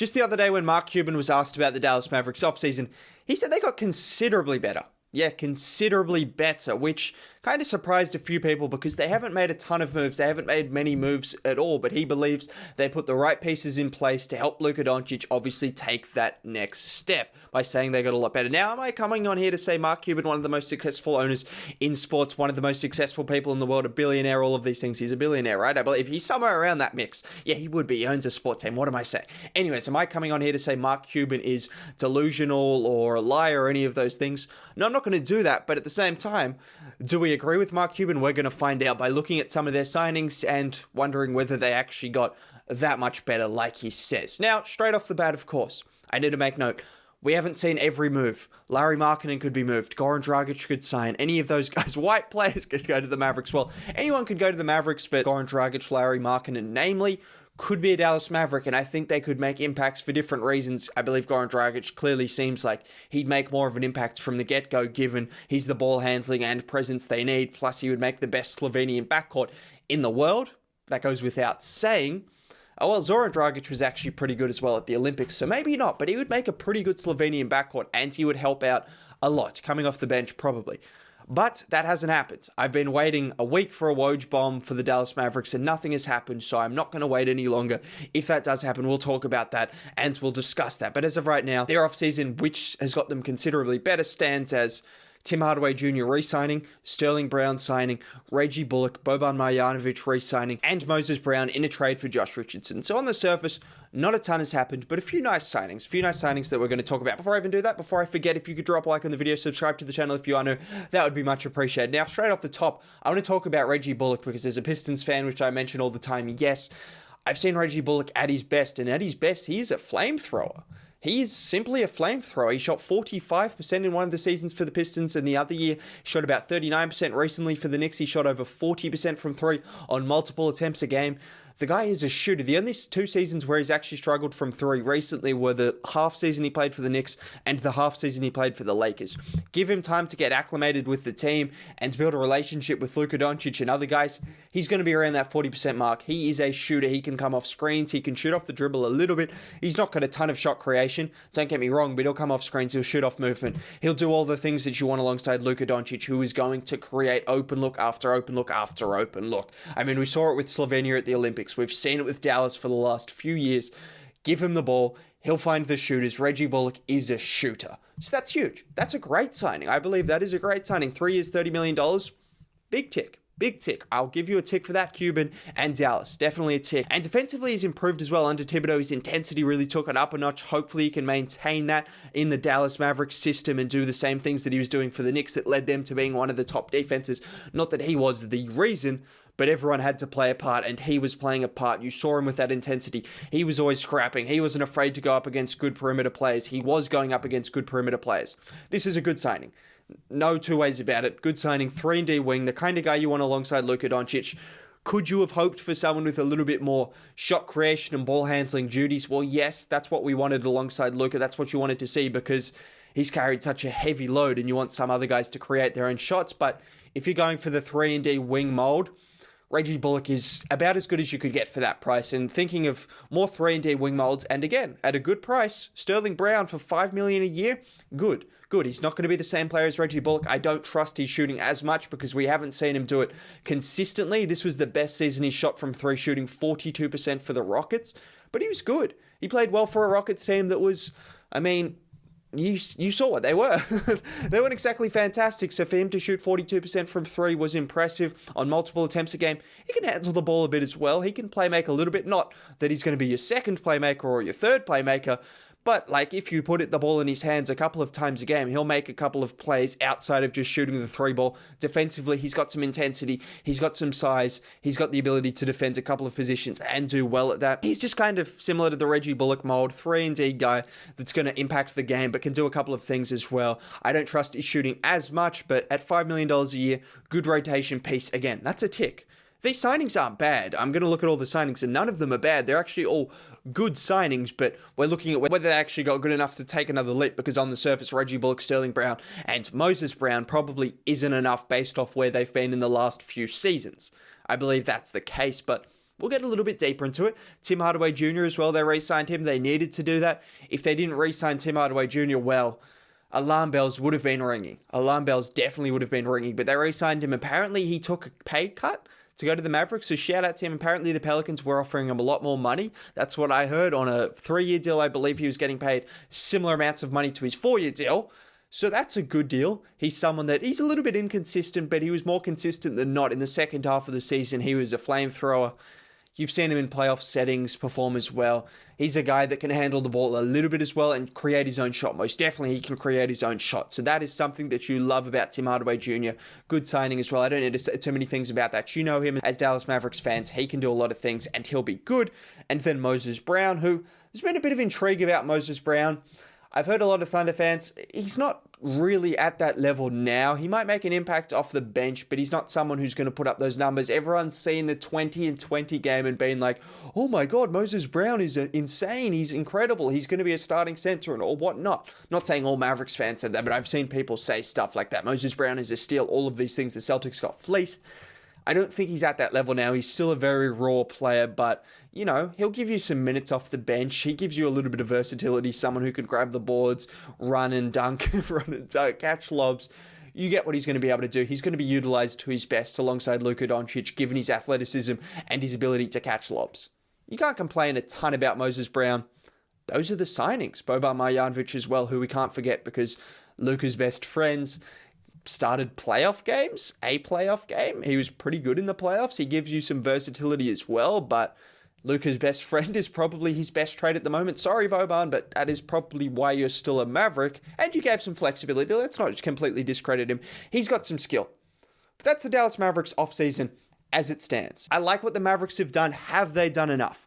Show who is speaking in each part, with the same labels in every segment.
Speaker 1: Just the other day when Mark Cuban was asked about the Dallas Mavericks offseason, he said they got considerably better. Yeah, considerably better, which kind of surprised a few people because they haven't made a ton of moves. They haven't made many moves at all, but he believes they put the right pieces in place to help Luka Doncic obviously take that next step by saying they got a lot better. Now, am I coming on here to say Mark Cuban, one of the most successful owners in sports, one of the most successful people in the world, a billionaire, all of these things? He's a billionaire, right? I believe he's somewhere around that mix. Yeah, he would be. He owns a sports team. What am I saying? Anyways, am I coming on here to say Mark Cuban is delusional or a liar or any of those things? No, I'm not going to do that, but at the same time, do we agree with Mark Cuban? We're going to find out by looking at some of their signings and wondering whether they actually got that much better like he says. Now, straight off the bat, of course, I need to make note. We haven't seen every move. Larry Markkinen could be moved. Goran Dragic could sign. Any of those guys, white players, could go to the Mavericks. Well, anyone could go to the Mavericks, but Goran Dragic, Larry Markkinen, namely, could be a Dallas Maverick, and I think they could make impacts for different reasons. I believe Goran Dragic clearly seems like he'd make more of an impact from the get-go, given he's the ball handling and presence they need, plus he would make the best Slovenian backcourt in the world. That goes without saying. Oh, well, Zoran Dragic was actually pretty good as well at the Olympics, so maybe not, but he would make a pretty good Slovenian backcourt, and he would help out a lot, coming off the bench probably. But that hasn't happened. I've been waiting a week for a Woj bomb for the Dallas Mavericks and nothing has happened, so I'm not going to wait any longer. If that does happen, we'll talk about that and we'll discuss that. But as of right now, their offseason, which has got them considerably better, stands as Tim Hardaway Jr. re-signing, Sterling Brown signing, Reggie Bullock, Boban Marjanovic re-signing, and Moses Brown in a trade for Josh Richardson. So on the surface, not a ton has happened, but a few nice signings that we're going to talk about. Before I even do that, before I forget, if you could drop a like on the video, subscribe to the channel if you are new, that would be much appreciated. Now, straight off the top, I want to talk about Reggie Bullock because as a Pistons fan, which I mention all the time, yes, I've seen Reggie Bullock at his best, and at his best, he is a flamethrower. He's simply a flamethrower. He shot 45% in one of the seasons for the Pistons, and the other year he shot about 39% recently for the Knicks. He shot over 40% from three on multiple attempts a game. The guy is a shooter. The only two seasons where he's actually struggled from three recently were the half season he played for the Knicks and the half season he played for the Lakers. Give him time to get acclimated with the team and to build a relationship with Luka Doncic and other guys. He's going to be around that 40% mark. He is a shooter. He can come off screens. He can shoot off the dribble a little bit. He's not got a ton of shot creation. Don't get me wrong, but he'll come off screens. He'll shoot off movement. He'll do all the things that you want alongside Luka Doncic, who is going to create open look after open look after open look. I mean, we saw it with Slovenia at the Olympics. We've seen it with Dallas for the last few years. Give him the ball. He'll find the shooters. Reggie Bullock is a shooter. So that's huge. That's a great signing. I believe that is a great signing. 3 years, $30 million. Big tick. Big tick. I'll give you a tick for that, Cuban and Dallas. Definitely a tick. And defensively, he's improved as well. Under Thibodeau, his intensity really took it up a notch. Hopefully, he can maintain that in the Dallas Mavericks system and do the same things that he was doing for the Knicks that led them to being one of the top defenses. Not that he was the reason, but everyone had to play a part, and he was playing a part. You saw him with that intensity. He was always scrapping. He wasn't afraid to go up against good perimeter players. He was going up against good perimeter players. This is a good signing. No two ways about it. Good signing. 3-and-D wing, the kind of guy you want alongside Luka Doncic. Could you have hoped for someone with a little bit more shot creation and ball handling duties? Well, yes, that's what we wanted alongside Luka. That's what you wanted to see because he's carried such a heavy load and you want some other guys to create their own shots. But if you're going for the 3-and-D wing mold, Reggie Bullock is about as good as you could get for that price. And thinking of more 3-and-D wing molds, and again, at a good price, Sterling Brown for $5 million a year, good. He's not going to be the same player as Reggie Bullock. I don't trust his shooting as much because we haven't seen him do it consistently. This was the best season he shot from three, shooting 42% for the Rockets. But he was good. He played well for a Rockets team that was, you saw what they were. They weren't exactly fantastic, so for him to shoot 42% from three was impressive on multiple attempts a game. He can handle the ball a bit as well. He can playmake a little bit. Not that he's going to be your second playmaker or your third playmaker, but like if you put the ball in his hands a couple of times a game, he'll make a couple of plays outside of just shooting the three ball. Defensively, he's got some intensity. He's got some size. He's got the ability to defend a couple of positions and do well at that. He's just kind of similar to the Reggie Bullock mold, 3-and-D guy that's going to impact the game, but can do a couple of things as well. I don't trust his shooting as much, but at $5 million a year, good rotation piece. Again, that's a tick. These signings aren't bad. I'm going to look at all the signings, and none of them are bad. They're actually all good signings, but we're looking at whether they actually got good enough to take another leap, because on the surface, Reggie Bullock, Sterling Brown, and Moses Brown probably isn't enough based off where they've been in the last few seasons. I believe that's the case, but We'll get a little bit deeper into it. Tim Hardaway Jr. as well, they re-signed him. They needed to do that. If they didn't re-sign Tim Hardaway Jr., well, alarm bells would have been ringing. Alarm bells definitely would have been ringing, but they re-signed him. Apparently, he took a pay cut to go to the Mavericks, so shout out to him. Apparently, the Pelicans were offering him a lot more money. That's what I heard. On a 3-year deal, I believe he was getting paid similar amounts of money to his 4-year deal. So that's a good deal. He's someone that, he's a little bit inconsistent, but he was more consistent than not. In the second half of the season, he was a flamethrower. You've seen him in playoff settings perform as well. He's a guy that can handle the ball a little bit as well and create his own shot. Most definitely, he can create his own shot. So that is something that you love about Tim Hardaway Jr. Good signing as well. I don't need to say too many things about that. You know him as Dallas Mavericks fans. He can do a lot of things and he'll be good. And then Moses Brown, who there's been a bit of intrigue about Moses Brown. I've heard a lot of Thunder fans, he's not really at that level now. He might make an impact off the bench, but he's not someone who's going to put up those numbers. Everyone's seen the 20 and 20 game and being like, oh my God, Moses Brown is insane. He's incredible. He's going to be a starting center and or whatnot. Not saying all Mavericks fans said that, but I've seen people say stuff like that. Moses Brown is a steal. All of these things. The Celtics got fleeced. I don't think he's at that level now. He's still a very raw player, but, you know, he'll give you some minutes off the bench. He gives you a little bit of versatility, someone who can grab the boards, run and dunk, catch lobs. You get what he's going to be able to do. He's going to be utilized to his best alongside Luka Doncic, given his athleticism and his ability to catch lobs. You can't complain a ton about Moses Brown. Those are the signings. Boban Marjanovic as well, who we can't forget because Luka's best friends started playoff games, a playoff game. He was pretty good in the playoffs. He gives you some versatility as well, but Luka's best friend is probably his best trade at the moment. Sorry, Boban, but that is probably why you're still a Maverick, and you gave some flexibility. Let's not just completely discredit him. He's got some skill. But that's the Dallas Mavericks offseason as it stands. I like what the Mavericks have done. Have they done enough?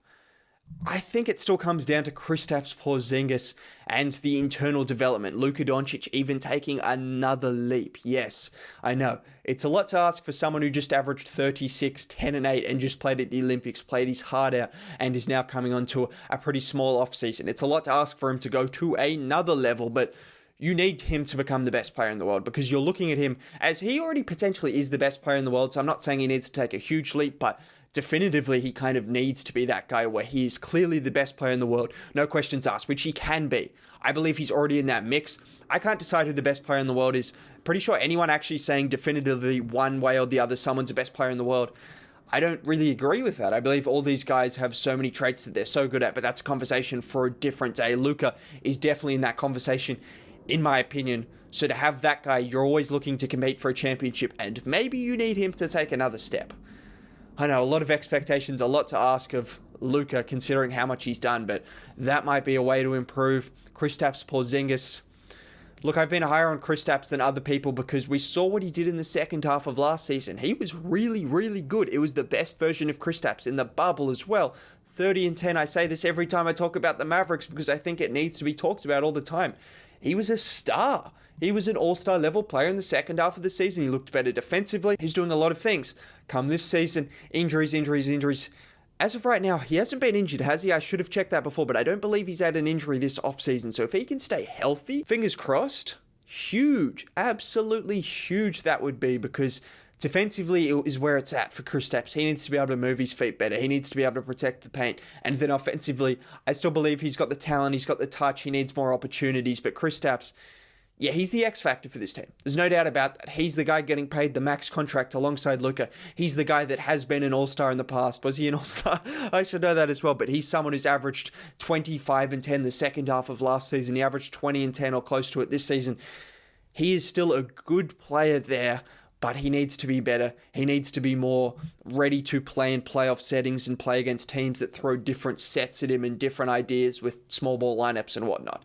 Speaker 1: I think it still comes down to Kristaps Porzingis and the internal development. Luka Doncic even taking another leap. Yes, I know. It's a lot to ask for someone who just averaged 36, 10 and 8 and just played at the Olympics, played his heart out, and is now coming onto a pretty small offseason. It's a lot to ask for him to go to another level, but you need him to become the best player in the world because you're looking at him as he already potentially is the best player in the world. So I'm not saying he needs to take a huge leap, but definitively, he kind of needs to be that guy where he is clearly the best player in the world. No questions asked, which he can be. I believe he's already in that mix. I can't decide who the best player in the world is. Pretty sure anyone actually saying definitively one way or the other, someone's the best player in the world, I don't really agree with that. I believe all these guys have so many traits that they're so good at, but that's a conversation for a different day. Luka is definitely in that conversation, in my opinion. So to have that guy, you're always looking to compete for a championship, and maybe you need him to take another step. I know, a lot of expectations, a lot to ask of Luka considering how much he's done, but that might be a way to improve. Kristaps Porzingis. Look, I've been higher on Kristaps than other people because we saw what he did in the second half of last season. He was really, really good. It was the best version of Kristaps in the bubble as well. 30 and 10, I say this every time I talk about the Mavericks because I think it needs to be talked about all the time. He was a star. He was an all-star level player in the second half of the season. He looked better defensively. He's doing a lot of things. Come this season, injuries. As of right now, he hasn't been injured, has he? I should have checked that before, but I don't believe he's had an injury this offseason. So if he can stay healthy, fingers crossed, huge, absolutely huge that would be because defensively is where it's at for Kristaps. He needs to be able to move his feet better. He needs to be able to protect the paint. And then offensively, I still believe he's got the talent, he's got the touch, he needs more opportunities. But Kristaps, yeah, he's the X factor for this team. There's no doubt about that. He's the guy getting paid the max contract alongside Luka. He's the guy that has been an all-star in the past. Was he an all-star? I should know that as well. But he's someone who's averaged 25 and 10 the second half of last season. He averaged 20 and 10 or close to it this season. He is still a good player there, but he needs to be better. He needs to be more ready to play in playoff settings and play against teams that throw different sets at him and different ideas with small ball lineups and whatnot.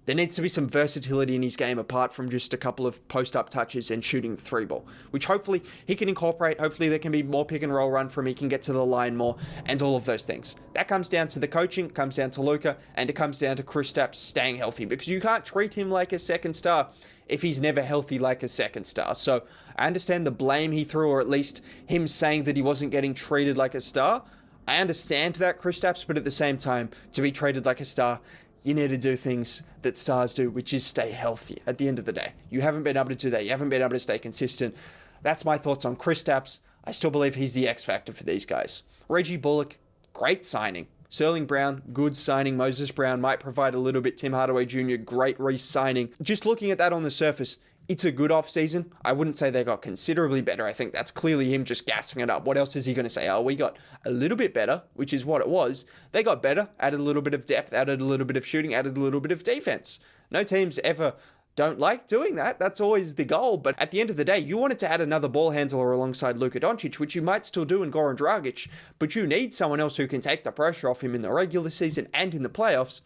Speaker 1: There needs to be some versatility in his game apart from just a couple of post-up touches and shooting the three ball, which hopefully he can incorporate. Hopefully there can be more pick and roll run from him. He can get to the line more and all of those things. That comes down to the coaching, it comes down to Luka, and it comes down to Kristaps staying healthy because you can't treat him like a second star if he's never healthy like a second star. So I understand the blame he threw, or at least him saying that he wasn't getting treated like a star. I understand that, Kristaps, but at the same time, to be treated like a star, you need to do things that stars do, which is stay healthy at the end of the day. You haven't been able to do that. You haven't been able to stay consistent. That's my thoughts on Kristaps. I still believe he's the X factor for these guys. Reggie Bullock, great signing. Sterling Brown, good signing. Moses Brown might provide a little bit. Tim Hardaway Jr., great re-signing. Just looking at that on the surface, it's a good offseason. I wouldn't say they got considerably better. I think that's clearly him just gassing it up. What else is he going to say? Oh, we got a little bit better, which is what it was. They got better, added a little bit of depth, added a little bit of shooting, added a little bit of defense. No teams ever don't like doing that. That's always the goal. But at the end of the day, you wanted to add another ball handler alongside Luka Doncic, which you might still do in Goran Dragic, but you need someone else who can take the pressure off him in the regular season and in the playoffs.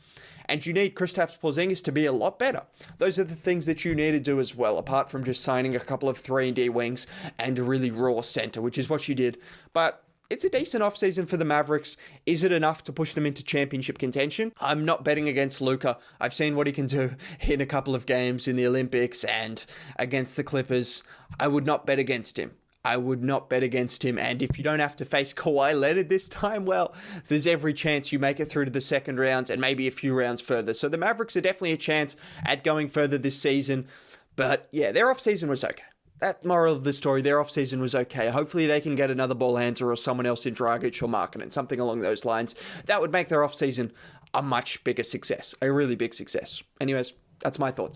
Speaker 1: And you need Kristaps Porzingis to be a lot better. Those are the things that you need to do as well, apart from just signing a couple of 3-and-D wings and a really raw center, which is what you did. But it's a decent offseason for the Mavericks. Is it enough to push them into championship contention? I'm not betting against Luka. I've seen what he can do in a couple of games in the Olympics and against the Clippers. I would not bet against him. I would not bet against him. And if you don't have to face Kawhi Leonard this time, well, there's every chance you make it through to the second rounds and maybe a few rounds further. So the Mavericks are definitely a chance at going further this season. But yeah, their offseason was okay. That moral of the story, their offseason was okay. Hopefully they can get another ball handler or someone else in Dragic or Markkanen, something along those lines. That would make their offseason a much bigger success, a really big success. Anyways, that's my thoughts.